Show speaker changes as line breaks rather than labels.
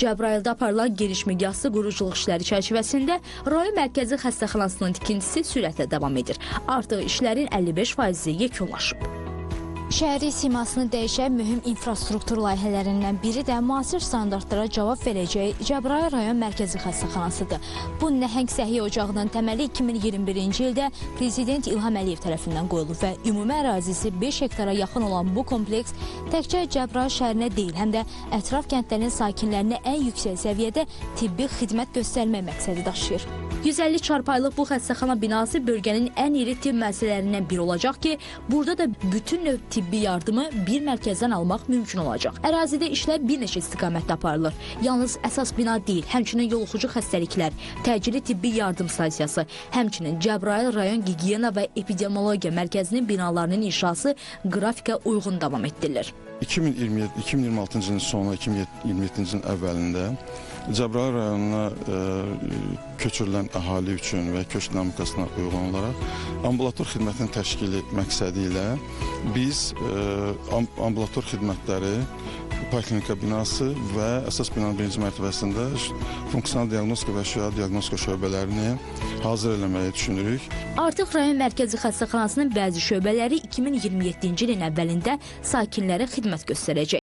Cəbrayılda aparılan geniş miqyaslı quruculuq işləri çərçivəsində rayon mərkəzi xəstəxanasının tikintisi sürətlə davam edir. Artıq işlərin 55%-i yekunlaşıb.
Şəhərin simasını dəyişən mühüm infrastruktur layihələrindən biri də müasir standartlara cavab verəcək Cəbrayıl rayon mərkəzi xəstəxanasıdır. Bu nəhəng səhiyyə ocağının təməli 2021-ci ildə Prezident İlham Əliyev tərəfindən qoyulub və ümumi ərazisi 5 hektara yaxın olan bu kompleks təkcə Cəbrayıl şəhərinə deyil, həm də ətraf kəndlərin sakinlərinə ən yüksək səviyyədə tibbi xidmət göstərmək məqsədi daşıyır.
150 çarpayılıq bu xəstəxana binası bölgənin ən iri tibb müəssisələrindən biri olacaq ki, burada da bütün növ tibbi yardımı bir mərkəzdən almaq mümkün olacaq. Ərazidə işlər bir neçə istiqamətdə aparılır. Yalnız əsas bina deyil, həmçinin yoluxucu xəstəliklər, təcili tibbi yardım stansiyası, həmçinin Cəbrayıl rayon gigiyena və epidemiologiya mərkəzinin binalarının inşası qrafika uyğun davam etdirilir.
2026-cı ilin sonu, 2027-ci ilin əvvəlində Cəbrayıl rayonuna köçürülən əhali üçün və köç dinamikasına uyğun olaraq ambulator xidmətin təşkili məqsədi ilə biz ambulator xidmətləri poliklinika binası və əsas binanın birinci mərtəbəsində funksional diaqnostika və şüa diaqnostika şöbələrini hazır eləməyi düşünürük.
Artıq rayon mərkəzi xəstəxanasının bəzi şöbələri 2027-ci ilin əvvəlində sakinlərə xidmət göstərəcək.